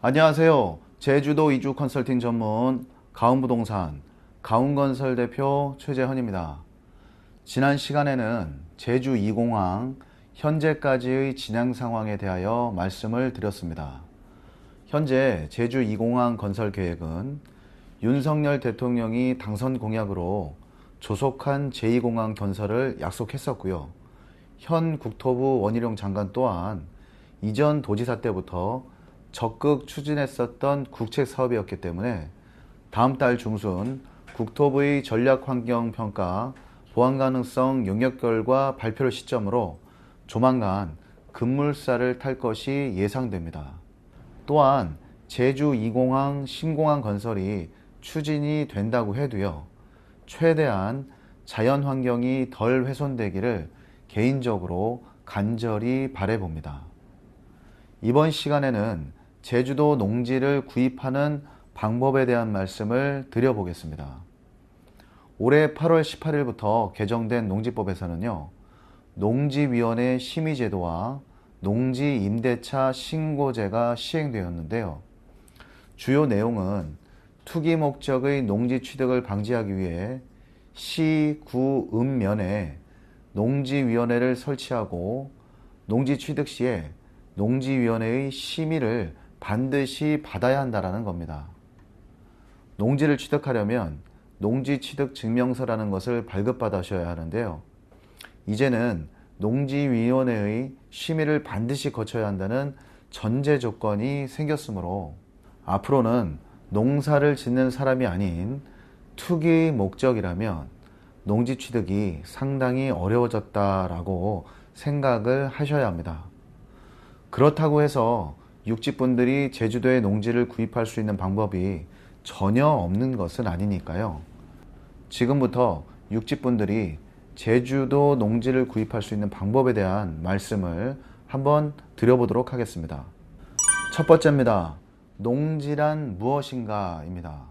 안녕하세요. 제주도 이주 컨설팅 전문 가운부동산 가운건설 대표 최재헌입니다. 지난 시간에는 제주 2공항 현재까지의 진행 상황에 대하여 말씀을 드렸습니다. 현재 제주 2공항 건설 계획은 윤석열 대통령이 당선 공약으로 조속한 제2공항 건설을 약속했었고요. 현 국토부 원희룡 장관 또한 이전 도지사 때부터 적극 추진했었던 국책 사업이었기 때문에 다음 달 중순 국토부의 전략환경평가 보완 가능성 영역 결과 발표를 시점으로 조만간 급물살을 탈 것이 예상됩니다. 또한 제주 2공항 신공항 건설이 추진이 된다고 해도요, 최대한 자연환경이 덜 훼손되기를 개인적으로 간절히 바라봅니다. 이번 시간에는 제주도 농지를 구입하는 방법에 대한 말씀을 드려보겠습니다. 올해 8월 18일부터 개정된 농지법에서는요, 농지위원회 심의제도와 농지임대차 신고제가 시행되었는데요. 주요 내용은 투기 목적의 농지 취득을 방지하기 위해 시, 구, 읍면에 농지위원회를 설치하고 농지 취득 시에 농지위원회의 심의를 반드시 받아야 한다는 겁니다. 농지를 취득하려면 농지취득증명서라는 것을 발급받으셔야 하는데요. 이제는 농지위원회의 심의를 반드시 거쳐야 한다는 전제 조건이 생겼으므로 앞으로는 농사를 짓는 사람이 아닌 투기 목적이라면 농지 취득이 상당히 어려워졌다라고 생각을 하셔야 합니다. 그렇다고 해서 육지분들이 제주도의 농지를 구입할 수 있는 방법이 전혀 없는 것은 아니니까요. 지금부터 육지분들이 제주도 농지를 구입할 수 있는 방법에 대한 말씀을 한번 드려보도록 하겠습니다. 첫 번째입니다. 농지란 무엇인가 입니다.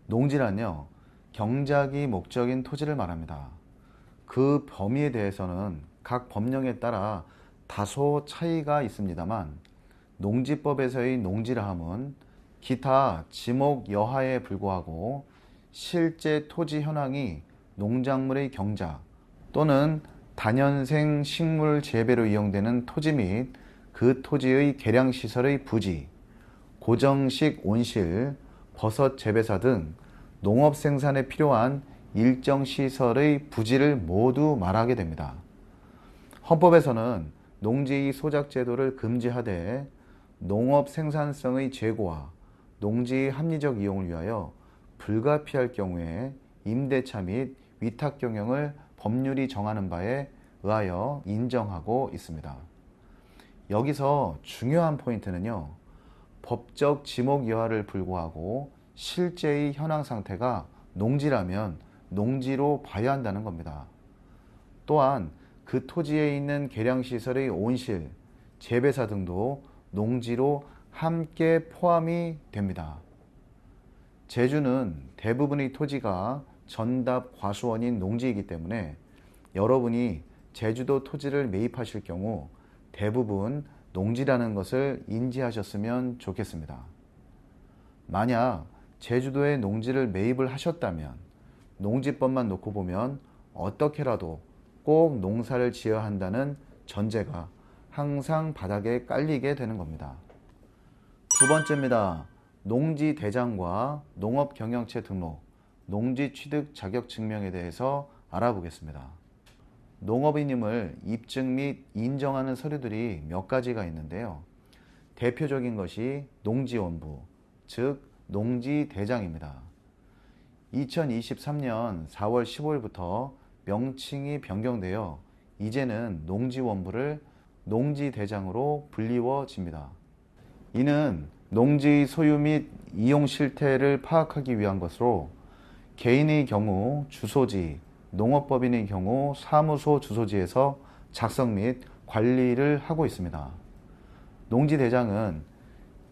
농지란요, 경작이 목적인 토지를 말합니다. 그 범위에 대해서는 각 법령에 따라 다소 차이가 있습니다만 농지법에서의 농지라 함은 기타 지목 여하에 불구하고 실제 토지 현황이 농작물의 경작 또는 다년생 식물 재배로 이용되는 토지 및 그 토지의 계량시설의 부지, 고정식 온실, 버섯 재배사 등 농업 생산에 필요한 일정 시설의 부지를 모두 말하게 됩니다. 헌법에서는 농지의 소작 제도를 금지하되 농업 생산성의 제고와 농지의 합리적 이용을 위하여 불가피할 경우에 임대차 및 위탁 경영을 법률이 정하는 바에 의하여 인정하고 있습니다. 여기서 중요한 포인트는요, 법적 지목 여하를 불구하고 실제의 현황 상태가 농지라면 농지로 봐야 한다는 겁니다. 또한 그 토지에 있는 계량시설의 온실, 재배사 등도 농지로 함께 포함이 됩니다. 제주는 대부분의 토지가 전답 과수원인 농지이기 때문에 여러분이 제주도 토지를 매입하실 경우 대부분 농지라는 것을 인지하셨으면 좋겠습니다. 만약 제주도에 농지를 매입을 하셨다면 농지법만 놓고 보면 어떻게라도 꼭 농사를 지어야 한다는 전제가 항상 바닥에 깔리게 되는 겁니다. 두 번째입니다. 농지대장과 농업경영체 등록, 농지취득 자격증명에 대해서 알아보겠습니다. 농업인임을 입증 및 인정하는 서류들이 몇 가지가 있는데요. 대표적인 것이 농지원부, 즉 농지대장입니다. 2023년 4월 15일부터 명칭이 변경되어 이제는 농지원부를 농지대장으로 불리워집니다. 이는 농지의 소유 및 이용 실태를 파악하기 위한 것으로 개인의 경우 주소지, 농업법인의 경우 사무소 주소지에서 작성 및 관리를 하고 있습니다. 농지대장은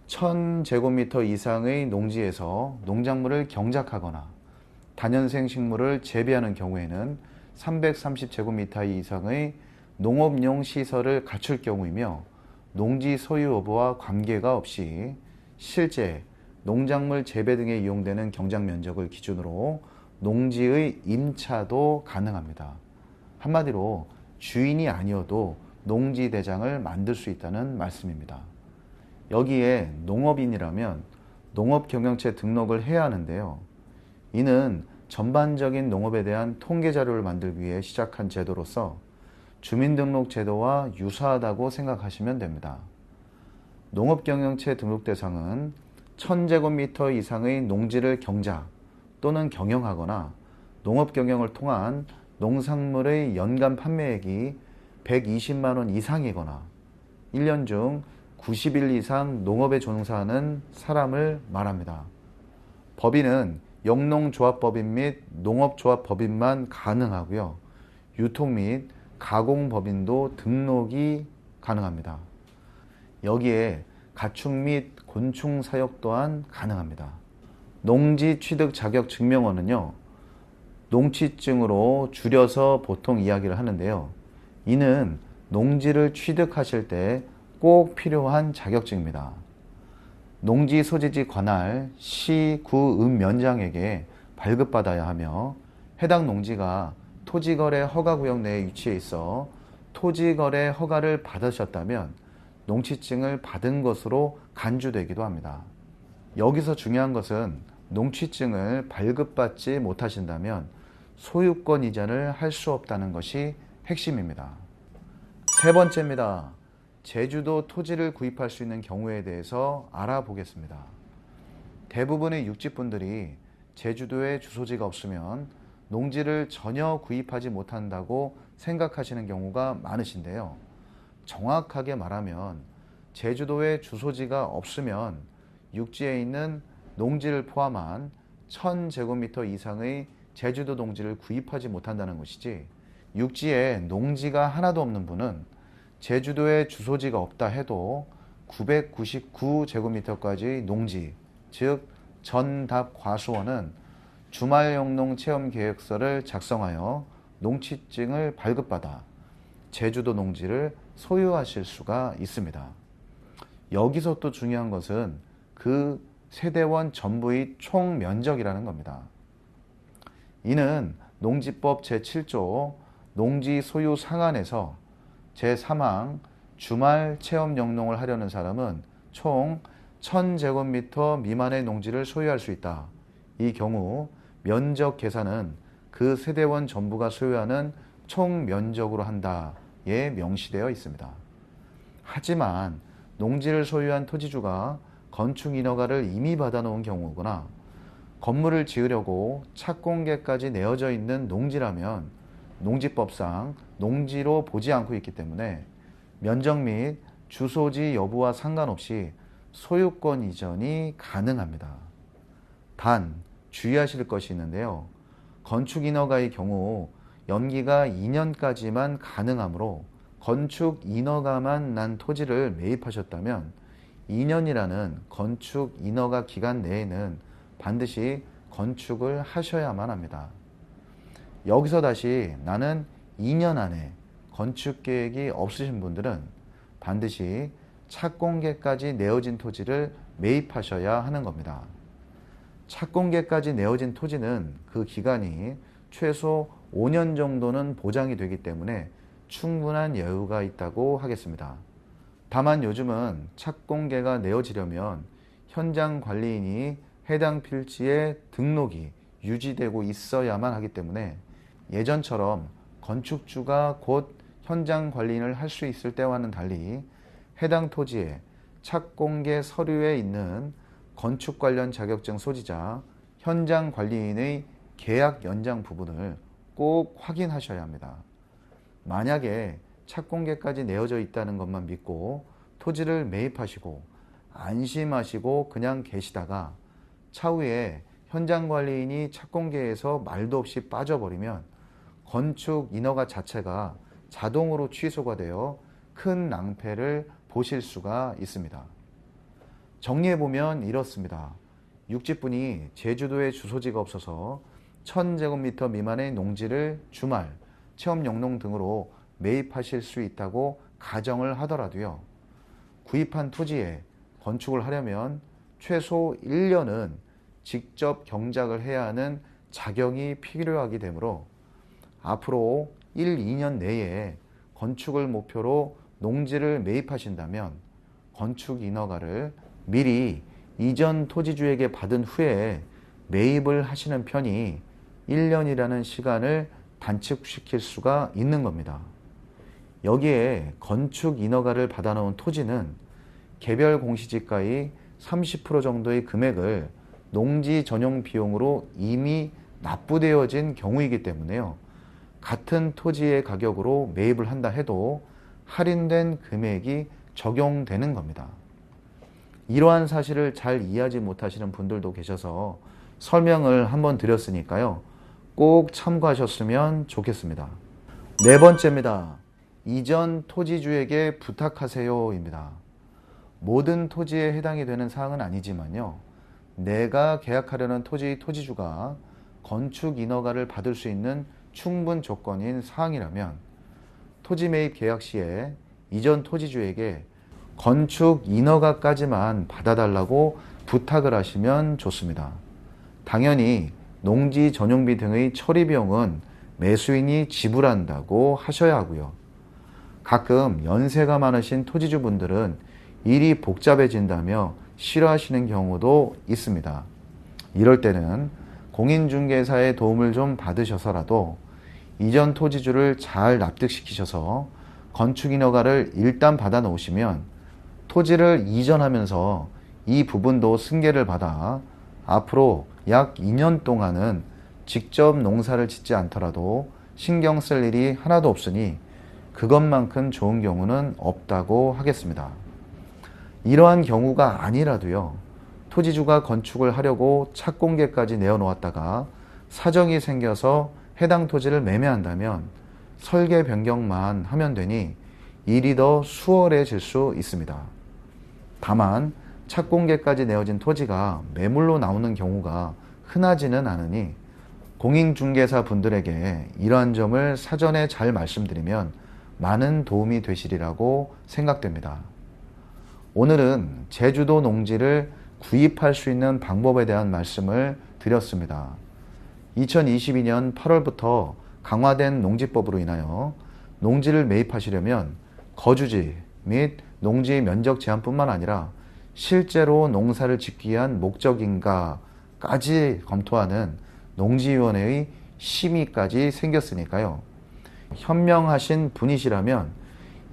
1000제곱미터 이상의 농지에서 농작물을 경작하거나 다년생 식물을 재배하는 경우에는 330제곱미터 이상의 농업용 시설을 갖출 경우이며 농지 소유 여부와 관계가 없이 실제 농작물 재배 등에 이용되는 경작 면적을 기준으로 농지의 임차도 가능합니다. 한마디로 주인이 아니어도 농지 대장을 만들 수 있다는 말씀입니다. 여기에 농업인이라면 농업경영체 등록을 해야 하는데요. 이는 전반적인 농업에 대한 통계 자료를 만들기 위해 시작한 제도로서 주민등록 제도와 유사하다고 생각하시면 됩니다. 농업경영체 등록 대상은 1000제곱미터 이상의 농지를 경작 또는 경영하거나 농업경영을 통한 농산물의 연간 판매액이 120만 원 이상이거나 1년 중 90일 이상 농업에 종사하는 사람을 말합니다. 법인은 영농조합법인 및 농업조합법인만 가능하고요. 유통 및 가공법인도 등록이 가능합니다. 여기에 가축 및 곤충 사육 또한 가능합니다. 농지 취득 자격 증명원은요, 농취증으로 줄여서 보통 이야기를 하는데요. 이는 농지를 취득하실 때 꼭 필요한 자격증입니다. 농지 소지지 관할 시, 구, 읍면장에게 발급받아야 하며 해당 농지가 토지거래 허가구역 내에 위치해 있어 토지거래 허가를 받으셨다면 농취증을 받은 것으로 간주되기도 합니다. 여기서 중요한 것은 농취증을 발급받지 못하신다면 소유권 이전을 할 수 없다는 것이 핵심입니다. 세 번째입니다. 제주도 토지를 구입할 수 있는 경우에 대해서 알아보겠습니다. 대부분의 육지분들이 제주도에 주소지가 없으면 농지를 전혀 구입하지 못한다고 생각하시는 경우가 많으신데요. 정확하게 말하면 제주도에 주소지가 없으면 육지에 있는 농지를 포함한 1000제곱미터 이상의 제주도 농지를 구입하지 못한다는 것이지, 육지에 농지가 하나도 없는 분은 제주도에 주소지가 없다 해도 999제곱미터까지 농지, 즉 전답과수원은 주말영농체험계획서를 작성하여 농취증을 발급받아 제주도 농지를 소유하실 수가 있습니다. 여기서 또 중요한 것은 그 세대원 전부의 총 면적이라는 겁니다. 이는 농지법 제7조 농지 소유 상한에서 제3항 주말 체험 영농을 하려는 사람은 총 1000제곱미터 미만의 농지를 소유할 수 있다. 이 경우 면적 계산은 그 세대원 전부가 소유하는 총 면적으로 한다에 명시되어 있습니다. 하지만 농지를 소유한 토지주가 건축 인허가를 이미 받아놓은 경우거나 건물을 지으려고 착공계까지 내어져 있는 농지라면 농지법상 농지로 보지 않고 있기 때문에 면적 및 주소지 여부와 상관없이 소유권 이전이 가능합니다. 단 주의하실 것이 있는데요. 건축 인허가의 경우 연기가 2년까지만 가능하므로 건축 인허가만 난 토지를 매입하셨다면 2년이라는 건축 인허가 기간 내에는 반드시 건축을 하셔야만 합니다. 여기서 다시 나는 2년 안에 건축 계획이 없으신 분들은 반드시 착공계까지 내어진 토지를 매입하셔야 하는 겁니다. 착공계까지 내어진 토지는 그 기간이 최소 5년 정도는 보장이 되기 때문에 충분한 여유가 있다고 하겠습니다. 다만 요즘은 착공계가 내어지려면 현장 관리인이 해당 필지에 등록이 유지되고 있어야만 하기 때문에 예전처럼 건축주가 곧 현장 관리인을 할 수 있을 때와는 달리 해당 토지에 착공계 서류에 있는 건축 관련 자격증 소지자, 현장 관리인의 계약 연장 부분을 꼭 확인하셔야 합니다. 만약에 착공계까지 내어져 있다는 것만 믿고 토지를 매입하시고 안심하시고 그냥 계시다가 차후에 현장 관리인이 착공계에서 말도 없이 빠져버리면 건축 인허가 자체가 자동으로 취소가 되어 큰 낭패를 보실 수가 있습니다. 정리해보면 이렇습니다. 육지분이 제주도에 주소지가 없어서 1000제곱미터 미만의 농지를 주말, 체험 영농 등으로 매입하실 수 있다고 가정을 하더라도요. 구입한 토지에 건축을 하려면 최소 1년은 직접 경작을 해야 하는 자경이 필요하기 되므로 앞으로 1, 2년 내에 건축을 목표로 농지를 매입하신다면 건축 인허가를 미리 이전 토지주에게 받은 후에 매입을 하시는 편이 1년이라는 시간을 단축시킬 수가 있는 겁니다. 여기에 건축 인허가를 받아놓은 토지는 개별 공시지가의 30% 정도의 금액을 농지 전용 비용으로 이미 납부되어진 경우이기 때문에요. 같은 토지의 가격으로 매입을 한다 해도 할인된 금액이 적용되는 겁니다. 이러한 사실을 잘 이해하지 못하시는 분들도 계셔서 설명을 한번 드렸으니까요. 꼭 참고하셨으면 좋겠습니다. 네 번째입니다. 이전 토지주에게 부탁하세요입니다. 모든 토지에 해당이 되는 사항은 아니지만요. 내가 계약하려는 토지의 토지주가 건축 인허가를 받을 수 있는 충분 조건인 사항이라면 토지 매입 계약 시에 이전 토지주에게 건축 인허가까지만 받아달라고 부탁을 하시면 좋습니다. 당연히 농지 전용비 등의 처리 비용은 매수인이 지불한다고 하셔야 하고요. 가끔 연세가 많으신 토지주분들은 일이 복잡해진다며 싫어하시는 경우도 있습니다. 이럴 때는 공인중개사의 도움을 좀 받으셔서라도 이전 토지주를 잘 납득시키셔서 건축인허가를 일단 받아 놓으시면 토지를 이전하면서 이 부분도 승계를 받아 앞으로 약 2년 동안은 직접 농사를 짓지 않더라도 신경 쓸 일이 하나도 없으니 그것만큼 좋은 경우는 없다고 하겠습니다. 이러한 경우가 아니라도요. 토지주가 건축을 하려고 착공계까지 내어놓았다가 사정이 생겨서 해당 토지를 매매한다면 설계 변경만 하면 되니 일이 더 수월해질 수 있습니다. 다만 착공계까지 내어진 토지가 매물로 나오는 경우가 흔하지는 않으니 공인중개사 분들에게 이러한 점을 사전에 잘 말씀드리면 많은 도움이 되시리라고 생각됩니다. 오늘은 제주도 농지를 구입할 수 있는 방법에 대한 말씀을 드렸습니다. 2022년 8월부터 강화된 농지법으로 인하여 농지를 매입하시려면 거주지 및 농지 면적 제한뿐만 아니라 실제로 농사를 짓기 위한 목적인가까지 검토하는 농지위원회의 심의까지 생겼으니까요. 현명하신 분이시라면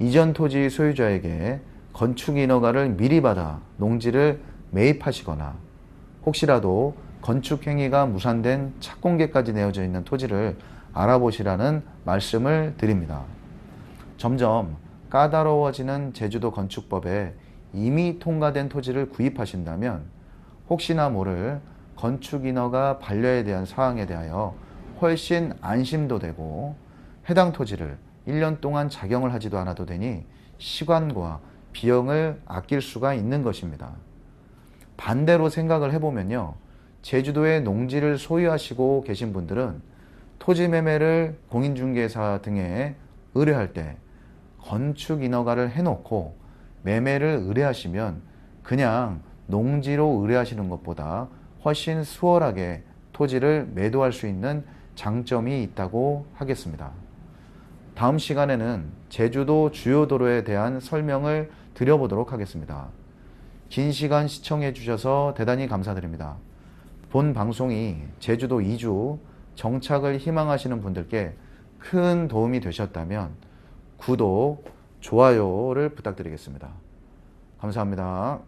이전 토지 소유자에게 건축 인허가를 미리 받아 농지를 매입하시거나 혹시라도 건축 행위가 무산된 착공계까지 내어져 있는 토지를 알아보시라는 말씀을 드립니다. 점점 까다로워지는 제주도 건축법에 이미 통과된 토지를 구입하신다면 혹시나 모를 건축 인허가 반려에 대한 사항에 대하여 훨씬 안심도 되고 해당 토지를 1년 동안 작용을 하지도 않아도 되니 시간과 비용을 아낄 수가 있는 것입니다. 반대로 생각을 해보면요. 제주도에 농지를 소유하시고 계신 분들은 토지 매매를 공인중개사 등에 의뢰할 때 건축 인허가를 해놓고 매매를 의뢰하시면 그냥 농지로 의뢰하시는 것보다 훨씬 수월하게 토지를 매도할 수 있는 장점이 있다고 하겠습니다. 다음 시간에는 제주도 주요 도로에 대한 설명을 드려보도록 하겠습니다. 긴 시간 시청해 주셔서 대단히 감사드립니다. 본 방송이 제주도 이주 정착을 희망하시는 분들께 큰 도움이 되셨다면 구독, 좋아요를 부탁드리겠습니다. 감사합니다.